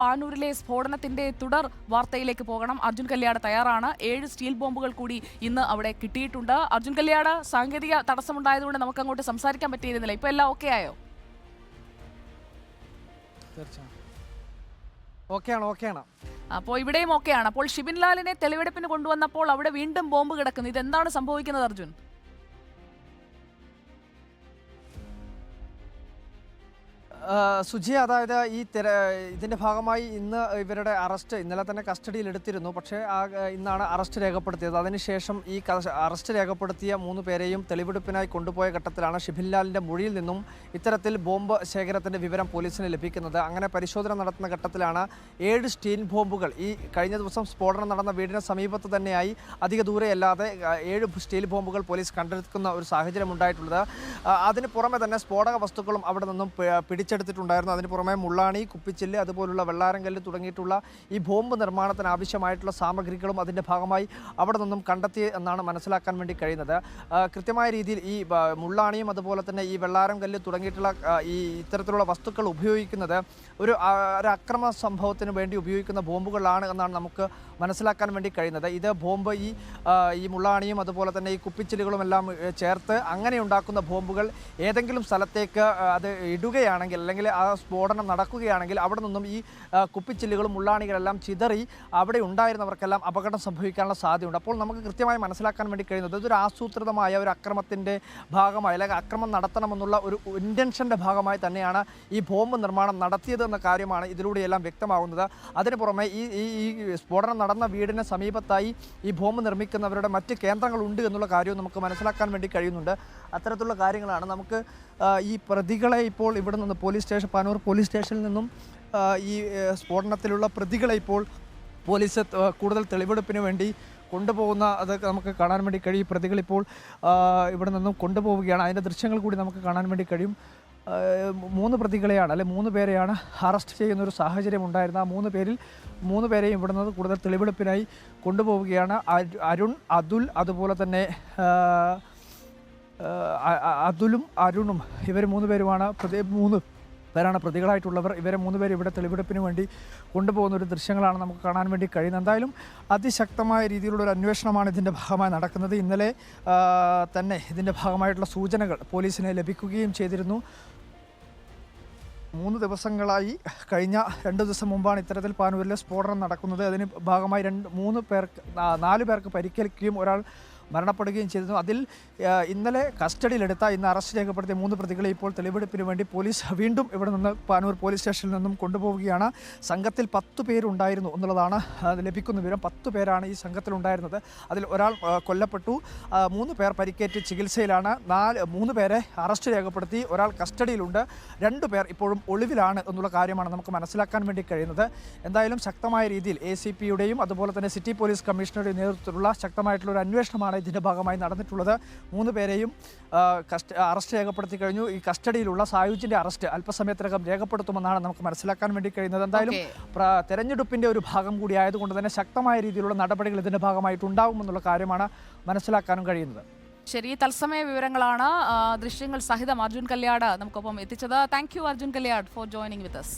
പാനൂരിലെ സ്ഫോടനത്തിന്റെ തുടർ വാർത്തയിലേക്ക് പോകണം. അർജുൻ കല്യാട് തയ്യാറാണ്. 7 സ്റ്റീൽ ബോംബുകൾ കൂടി ഇന്ന് അവിടെ കിട്ടിയിട്ടുണ്ട്. അർജുൻ കല്യാട്, സാങ്കേതിക തടസ്സമുണ്ടായതുകൊണ്ട് നമുക്ക് അങ്ങോട്ട് സംസാരിക്കാൻ പറ്റിയിരുന്നില്ല. ഇപ്പൊ എല്ലാം ഓക്കെ ആയോ? ഓക്കെയാണ്. അപ്പോൾ ഇവിടെയും ഓക്കെയാണ്. അപ്പോൾ ഷിബിൻ ലാലിനെ തെളിവെടുപ്പിന് കൊണ്ടുവന്നപ്പോൾ അവിടെ വീണ്ടും ബോംബ് കിടക്കുന്നു. ഇതെന്താണ് സംഭവിക്കുന്നത് അർജുൻ? സുജി, അതായത് ഇതിൻ്റെ ഭാഗമായി ഇന്ന് ഇവരുടെ അറസ്റ്റ് ഇന്നലെ തന്നെ കസ്റ്റഡിയിൽ എടുത്തിരുന്നു. പക്ഷേ ഇന്നാണ് അറസ്റ്റ് രേഖപ്പെടുത്തിയത്. അതിനുശേഷം ഈ അറസ്റ്റ് രേഖപ്പെടുത്തിയ 3 പേരെയും തെളിവെടുപ്പിനായി കൊണ്ടുപോയ ഘട്ടത്തിലാണ് ഷിബിൻ ലാലിൻ്റെ മൊഴിയിൽ നിന്നും ഇത്തരത്തിൽ ബോംബ് ശേഖരത്തിൻ്റെ വിവരം പോലീസിന് ലഭിക്കുന്നത്. അങ്ങനെ പരിശോധന നടത്തുന്ന ഘട്ടത്തിലാണ് 7 സ്റ്റീൽ ബോംബുകൾ ഈ കഴിഞ്ഞ ദിവസം സ്ഫോടനം നടന്ന വീടിന് സമീപത്ത് തന്നെയായി അധിക ദൂരെയല്ലാതെ 7 സ്റ്റീൽ ബോംബുകൾ പോലീസ് കണ്ടെടുക്കുന്ന ഒരു സാഹചര്യം ഉണ്ടായിട്ടുള്ളത്. അതിന് പുറമെ തന്നെ സ്ഫോടക വസ്തുക്കളും അവിടെ നിന്നും പിടിച്ചെടുത്തിട്ടുണ്ടായിരുന്നു. അതിന് പുറമെ മുള്ളാണി, കുപ്പിച്ചില്ല്, അതുപോലുള്ള വെള്ളാരങ്കല്ല് തുടങ്ങിയിട്ടുള്ള ഈ ബോംബ് നിർമ്മാണത്തിന് ആവശ്യമായിട്ടുള്ള സാമഗ്രികളും അതിൻ്റെ ഭാഗമായി അവിടെ നിന്നും കണ്ടെത്തി എന്നാണ് മനസ്സിലാക്കാൻ വേണ്ടി കഴിയുന്നത്. കൃത്യമായ രീതിയിൽ ഈ മുള്ളാണിയും അതുപോലെ തന്നെ ഈ വെള്ളാരങ്കല്ല് തുടങ്ങിയിട്ടുള്ള ഈ ഇത്തരത്തിലുള്ള വസ്തുക്കൾ ഉപയോഗിക്കുന്നത് ഒരു അക്രമ സംഭവത്തിന് വേണ്ടി ഉപയോഗിക്കുന്ന ബോംബുകളാണ് എന്നാണ് നമുക്ക് മനസ്സിലാക്കാൻ വേണ്ടി കഴിയുന്നത്. ഇത് ബോംബ് ഈ മുള്ളാണിയും അതുപോലെ തന്നെ ഈ കുപ്പിച്ചില്ലുകളും എല്ലാം ചേർത്ത് അങ്ങനെ ഉണ്ടാക്കുന്ന ബോംബുകൾ ഏതെങ്കിലും സ്ഥലത്തേക്ക് അത് ഇടുകയാണെങ്കിൽ, അല്ലെങ്കിൽ ആ സ്ഫോടനം നടക്കുകയാണെങ്കിൽ അവിടെ നിന്നും ഈ കുപ്പിച്ചില്ലുകളും മുള്ളാണികളെല്ലാം ചിതറി അവിടെ ഉണ്ടായിരുന്നവർക്കെല്ലാം അപകടം സംഭവിക്കാനുള്ള സാധ്യതയുണ്ട്. അപ്പോൾ നമുക്ക് കൃത്യമായി മനസ്സിലാക്കാൻ വേണ്ടി കഴിയുന്നത് ഇതൊരു ആസൂത്രിതമായ ഒരു അക്രമത്തിൻ്റെ ഭാഗമായി, അല്ലെങ്കിൽ അക്രമം നടത്തണമെന്നുള്ള ഒരു ഇൻറ്റൻഷൻ്റെ ഭാഗമായി തന്നെയാണ് ഈ ബോംബ് നിർമ്മാണം നടത്തിയത് എന്ന കാര്യമാണ് ഇതിലൂടെയെല്ലാം വ്യക്തമാകുന്നത്. അതിന് പുറമെ ഈ സ്ഫോടനം നടന്ന വീടിന് സമീപത്തായി ഈ ബോംബ് നിർമ്മിക്കുന്നവരുടെ മറ്റ് കേന്ദ്രങ്ങളുണ്ട് എന്നുള്ള കാര്യവും നമുക്ക് മനസ്സിലാക്കാൻ വേണ്ടി കഴിയുന്നുണ്ട്. അത്തരത്തിലുള്ള കാര്യങ്ങളാണ് നമുക്ക് ഈ പ്രതികളെ ഇപ്പോൾ ഇവിടെ നിന്ന് പാനൂർ പോലീസ് സ്റ്റേഷനിൽ നിന്നും ഈ സ്ഫോടനത്തിലുള്ള പ്രതികളെ ഇപ്പോൾ പോലീസ് കൂടുതൽ തെളിവെടുപ്പിന് വേണ്ടി കൊണ്ടുപോകുന്ന അത് നമുക്ക് കാണാൻ വേണ്ടി കഴിയും. പ്രതികളിപ്പോൾ ഇവിടെ നിന്നും കൊണ്ടുപോവുകയാണ്. അതിൻ്റെ ദൃശ്യങ്ങൾ കൂടി നമുക്ക് കാണാൻ വേണ്ടി കഴിയും. 3 പ്രതികളെയാണ്, അല്ലെ 3 പേരെയാണ് അറസ്റ്റ് ചെയ്യുന്ന ഒരു സാഹചര്യം ഉണ്ടായിരുന്നത്. ആ 3 പേരിൽ 3 പേരെയും ഇവിടെ നിന്ന് കൂടുതൽ തെളിവെടുപ്പിനായി കൊണ്ടുപോവുകയാണ്. അരുൺ, അതുൽ, അതുപോലെ തന്നെ അതുലും അരുണും, ഇവർ 3 പേരുമാണ് 3 പേരാണ് പ്രതികളായിട്ടുള്ളവർ. ഇവരെ 3 പേര് ഇവിടെ തെളിവെടുപ്പിന് വേണ്ടി കൊണ്ടുപോകുന്ന ഒരു ദൃശ്യങ്ങളാണ് നമുക്ക് കാണാൻ വേണ്ടി കഴിയുന്നത്. എന്തായാലും അതിശക്തമായ രീതിയിലുള്ള ഒരു അന്വേഷണമാണ് ഇതിൻ്റെ ഭാഗമായി നടക്കുന്നത്. ഇന്നലെ തന്നെ ഇതിൻ്റെ ഭാഗമായിട്ടുള്ള സൂചനകൾ പോലീസിന് ലഭിക്കുകയും ചെയ്തിരുന്നു. 3 ദിവസങ്ങളായി, കഴിഞ്ഞ 2 ദിവസം മുമ്പാണ് ഇത്തരത്തിൽ പാനൂരിലെ സ്ഫോടനം നടക്കുന്നത്. അതിന് ഭാഗമായി 4 പേർക്ക് പരിക്കേൽക്കുകയും ഒരാൾ മരണപ്പെടുകയും ചെയ്തിരുന്നു. അതിൽ ഇന്നലെ കസ്റ്റഡിയിലെടുത്ത, ഇന്ന് അറസ്റ്റ് രേഖപ്പെടുത്തിയ 3 പ്രതികളെ ഇപ്പോൾ തെളിവെടുപ്പിന് വേണ്ടി പോലീസ് വീണ്ടും ഇവിടെ നിന്ന് പാനൂർ പോലീസ് സ്റ്റേഷനിൽ നിന്നും കൊണ്ടുപോവുകയാണ്. സംഘത്തിൽ 10 പേരുണ്ടായിരുന്നു എന്നുള്ളതാണ് ലഭിക്കുന്ന വിവരം. 10 പേരാണ് ഈ സംഘത്തിലുണ്ടായിരുന്നത്. അതിൽ ഒരാൾ കൊല്ലപ്പെട്ടു, 3 പേർ പരിക്കേറ്റ് ചികിത്സയിലാണ്. 3 പേരെ അറസ്റ്റ് രേഖപ്പെടുത്തി, ഒരാൾ കസ്റ്റഡിയിലുണ്ട്, 2 പേർ ഇപ്പോഴും ഒളിവിലാണ് എന്നുള്ള കാര്യമാണ് നമുക്ക് മനസ്സിലാക്കാൻ വേണ്ടി കഴിയുന്നത്. എന്തായാലും ശക്തമായ രീതിയിൽ ACPയുടെയും അതുപോലെ തന്നെ സിറ്റി പോലീസ് കമ്മീഷണറുടെയും നേതൃത്വത്തിലുള്ള ശക്തമായിട്ടുള്ള ഒരു അന്വേഷണമാണ് ഇതിൻ്റെ ഭാഗമായി നടന്നിട്ടുള്ളത്. 3 പേരെയും അറസ്റ്റ് രേഖപ്പെടുത്തി കഴിഞ്ഞു. ഈ കസ്റ്റഡിയിലുള്ള സായുജിൻ്റെ അറസ്റ്റ് അല്പസമയത്തിനകം രേഖപ്പെടുത്തുമെന്നാണ് നമുക്ക് മനസ്സിലാക്കാൻ വേണ്ടി കഴിയുന്നത്. എന്തായാലും തെരഞ്ഞെടുപ്പിൻ്റെ ഒരു ഭാഗം കൂടി ആയതുകൊണ്ട് തന്നെ ശക്തമായ രീതിയിലുള്ള നടപടികൾ ഇതിൻ്റെ ഭാഗമായിട്ടുണ്ടാകുമെന്നുള്ള കാര്യമാണ് മനസ്സിലാക്കാനും കഴിയുന്നത്. ശരി, തത്സമയ വിവരങ്ങളാണ് ദൃശ്യങ്ങൾ സഹിതം അർജുൻ കല്യാട് നമുക്കൊപ്പം എത്തിച്ചത്. Thank you Arjun Kalliad for joining with us.